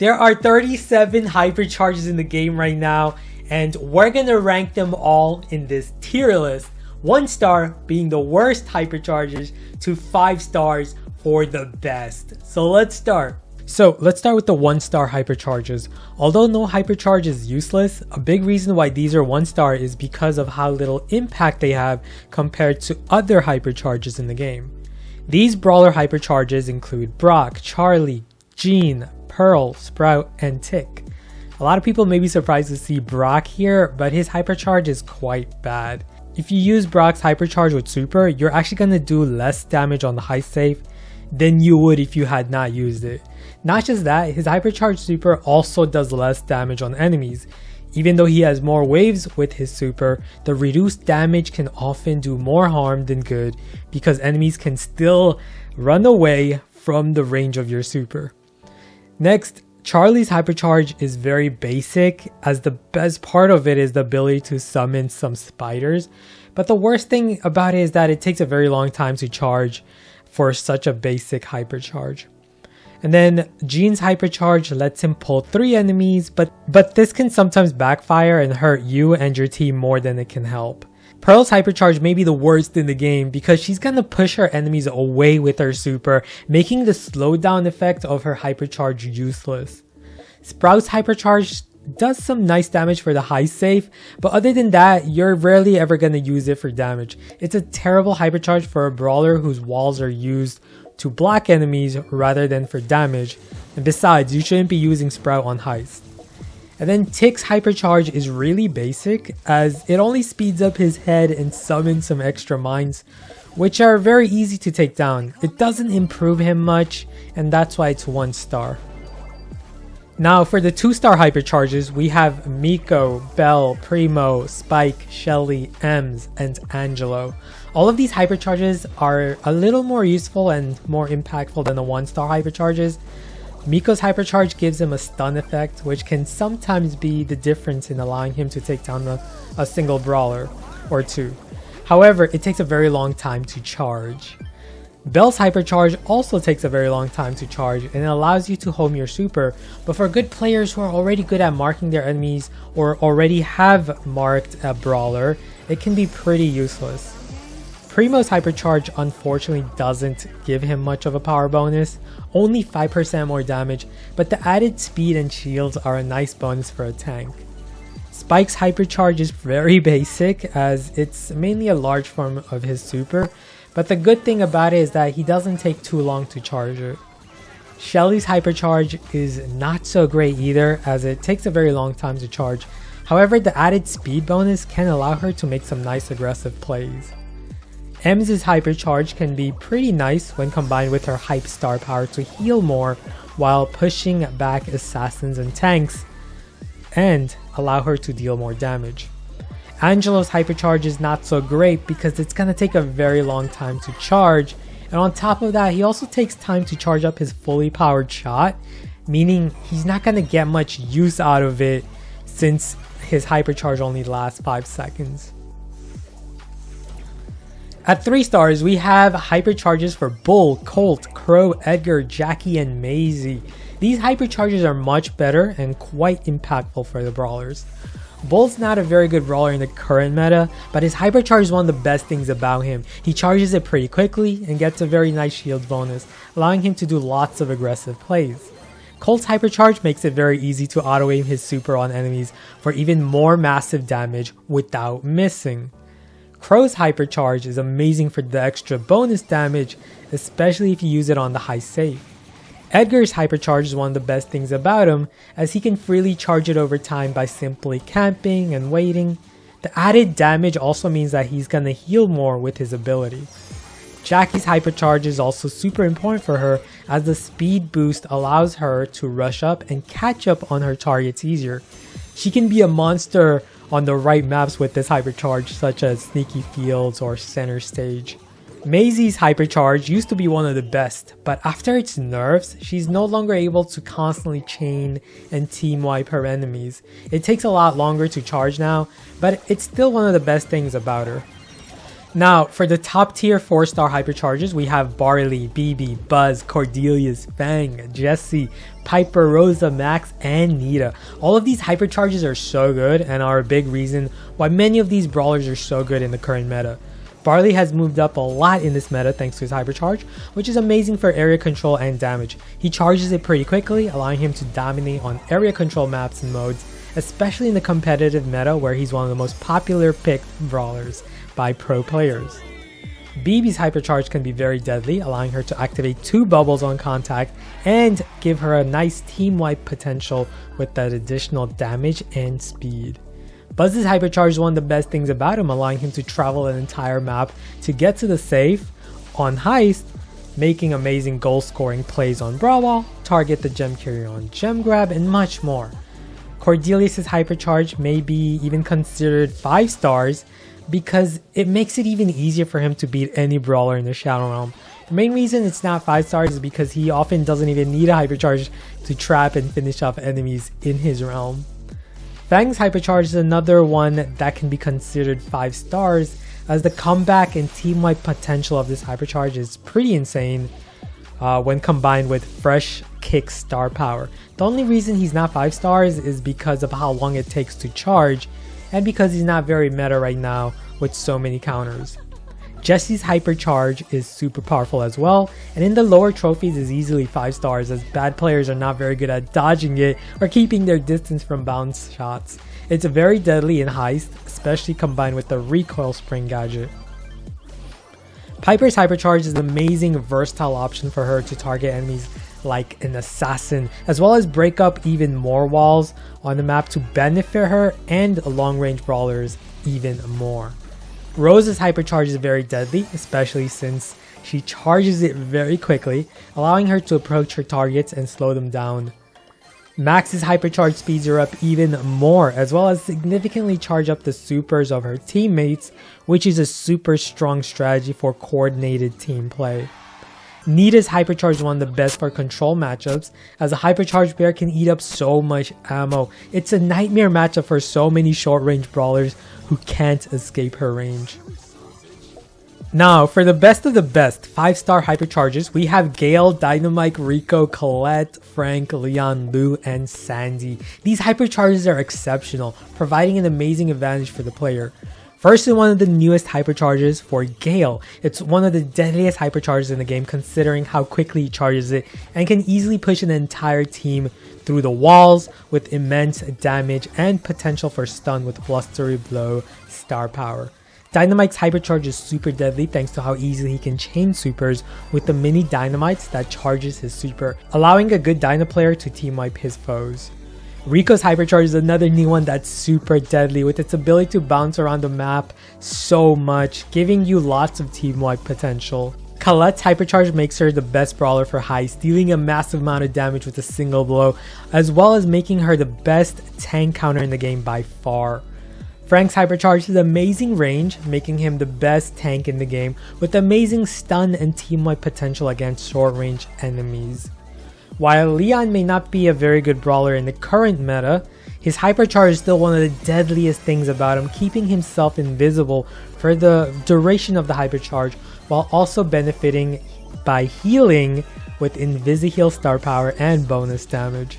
There are 37 hypercharges in the game right now, and we're gonna rank them all in this tier list. 1 star being the worst hypercharges to 5 stars for the best. So let's start. Let's start with the 1 star hypercharges. Although no hypercharge is useless, a big reason why these are 1 star is because of how little impact they have compared to other hypercharges in the game. These brawler hypercharges include Brock, Charlie, Jean, Pearl, Sprout, and Tick. A lot of people may be surprised to see Brock here, but his hypercharge is quite bad. If you use Brock's hypercharge with super, you're actually going to do less damage on the high save than you would if you had not used it. Not just that, his hypercharge super also does less damage on enemies. Even though he has more waves with his super, the reduced damage can often do more harm than good because enemies can still run away from the range of your super. Next, Charlie's hypercharge is very basic, as the best part of it is the ability to summon some spiders. But the worst thing about it is that it takes a very long time to charge for such a basic hypercharge. And then Jean's hypercharge lets him pull 3 enemies, but this can sometimes backfire and hurt you and your team more than it can help. Pearl's hypercharge may be the worst in the game because she's gonna push her enemies away with her super, making the slowdown effect of her hypercharge useless. Sprout's hypercharge does some nice damage for the high save, but other than that, you're rarely ever gonna use it for damage. It's a terrible hypercharge for a brawler whose walls are used to block enemies rather than for damage, and besides, you shouldn't be using Sprout on heist. And then Tick's hypercharge is really basic, as it only speeds up his head and summons some extra mines, which are very easy to take down. It doesn't improve him much, and that's why it's 1 star. Now for the 2 star hypercharges, we have Miko, Belle, Primo, Spike, Shelly, Ems, and Angelo. All of these hypercharges are a little more useful and more impactful than the 1 star hypercharges. Miko's hypercharge gives him a stun effect, which can sometimes be the difference in allowing him to take down a single brawler or 2. However, it takes a very long time to charge. Belle's hypercharge also takes a very long time to charge, and it allows you to home your super, but for good players who are already good at marking their enemies or already have marked a brawler, it can be pretty useless. Primo's hypercharge unfortunately doesn't give him much of a power bonus, only 5% more damage, but the added speed and shields are a nice bonus for a tank. Spike's hypercharge is very basic, as it's mainly a large form of his super, but the good thing about it is that he doesn't take too long to charge it. Shelly's hypercharge is not so great either, as it takes a very long time to charge. However, the added speed bonus can allow her to make some nice aggressive plays. Ems' hypercharge can be pretty nice when combined with her hype star power to heal more while pushing back assassins and tanks, and allow her to deal more damage. Angelo's hypercharge is not so great because it's gonna take a very long time to charge, and on top of that, he also takes time to charge up his fully powered shot, meaning he's not gonna get much use out of it since his hypercharge only lasts 5 seconds. At 3 stars, we have hypercharges for Bull, Colt, Crow, Edgar, Jackie, and Maisie. These hypercharges are much better and quite impactful for the brawlers. Bull's not a very good brawler in the current meta, but his hypercharge is one of the best things about him. He charges it pretty quickly and gets a very nice shield bonus, allowing him to do lots of aggressive plays. Colt's hypercharge makes it very easy to auto-aim his super on enemies for even more massive damage without missing. Crow's hypercharge is amazing for the extra bonus damage, especially if you use it on the high save. Edgar's hypercharge is one of the best things about him, as he can freely charge it over time by simply camping and waiting. The added damage also means that he's gonna heal more with his ability. Jackie's hypercharge is also super important for her, as the speed boost allows her to rush up and catch up on her targets easier. She can be a monster on the right maps with this hypercharge, such as Sneaky Fields or Center Stage. Maisie's hypercharge used to be one of the best, but after its nerfs, she's no longer able to constantly chain and team wipe her enemies. It takes a lot longer to charge now, but it's still one of the best things about her. Now, for the top tier 4-star hypercharges, we have Barley, BB, Buzz, Cordelius, Fang, Jessie, Piper, Rosa, Max, and Nita. All of these hypercharges are so good and are a big reason why many of these brawlers are so good in the current meta. Barley has moved up a lot in this meta thanks to his hypercharge, which is amazing for area control and damage. He charges it pretty quickly, allowing him to dominate on area control maps and modes, especially in the competitive meta where he's one of the most popular picked brawlers by pro players. BB's hypercharge can be very deadly, allowing her to activate 2 bubbles on contact and give her a nice team wipe potential with that additional damage and speed. Buzz's hypercharge is one of the best things about him, allowing him to travel an entire map to get to the safe on heist, making amazing goal scoring plays on Brawl, target the gem carrier on gem grab, and much more. Cordelius' hypercharge may be even considered 5 stars because it makes it even easier for him to beat any brawler in the Shadow Realm. The main reason it's not 5 stars is because he often doesn't even need a hypercharge to trap and finish off enemies in his realm. Fang's hypercharge is another one that can be considered 5 stars, as the comeback and team wipe potential of this hypercharge is pretty insane when combined with fresh kick star power. The only reason he's not 5 stars is because of how long it takes to charge, and because he's not very meta right now with so many counters. Jessie's hypercharge is super powerful as well, and in the lower trophies is easily 5 stars, as bad players are not very good at dodging it or keeping their distance from bounce shots. It's very deadly in heist, especially combined with the recoil spring gadget. Piper's hypercharge is an amazing versatile option for her to target enemies like an assassin, as well as break up even more walls on the map to benefit her and long range brawlers even more. Rosa's hypercharge is very deadly, especially since she charges it very quickly, allowing her to approach her targets and slow them down. Max's hypercharge speeds her up even more, as well as significantly charge up the supers of her teammates, which is a super strong strategy for coordinated team play. Nita's hypercharge is one of the best for control matchups, as a hypercharged bear can eat up so much ammo. It's a nightmare matchup for so many short range brawlers who can't escape her range. Now, for the best of the best 5-star hypercharges, we have Gale, Dynamite, Rico, Colette, Frank, Leon, Lou, and Sandy. These hypercharges are exceptional, providing an amazing advantage for the player. First is one of the newest hypercharges for Gale. It's one of the deadliest hypercharges in the game, considering how quickly he charges it and can easily push an entire team through the walls with immense damage and potential for stun with Blustery Blow star power. Dynamite's hypercharge is super deadly thanks to how easily he can chain supers with the mini dynamites that charges his super, allowing a good Dyna player to team wipe his foes. Rico's hypercharge is another new one that's super deadly with its ability to bounce around the map so much, giving you lots of team wipe potential. Colette's hypercharge makes her the best brawler for heist, dealing a massive amount of damage with a single blow, as well as making her the best tank counter in the game by far. Frank's hypercharge is amazing range, making him the best tank in the game with amazing stun and team wipe potential against short range enemies. While Leon may not be a very good brawler in the current meta, his hypercharge is still one of the deadliest things about him, keeping himself invisible for the duration of the hypercharge while also benefiting by healing with Invisi-Heal star power and bonus damage.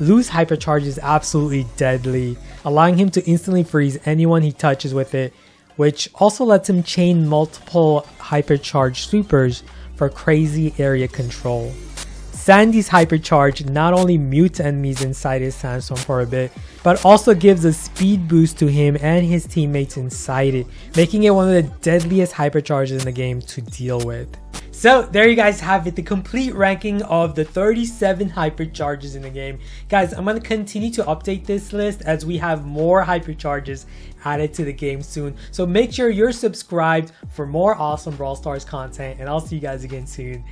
Lou's hypercharge is absolutely deadly, allowing him to instantly freeze anyone he touches with it, which also lets him chain multiple hypercharged supers for crazy area control. Sandy's hypercharge not only mutes enemies inside his sandstorm for a bit, but also gives a speed boost to him and his teammates inside it, making it one of the deadliest hypercharges in the game to deal with. So there you guys have it, the complete ranking of the 37 hypercharges in the game. Guys, I'm going to continue to update this list as we have more hypercharges added to the game soon. So make sure you're subscribed for more awesome Brawl Stars content, and I'll see you guys again soon.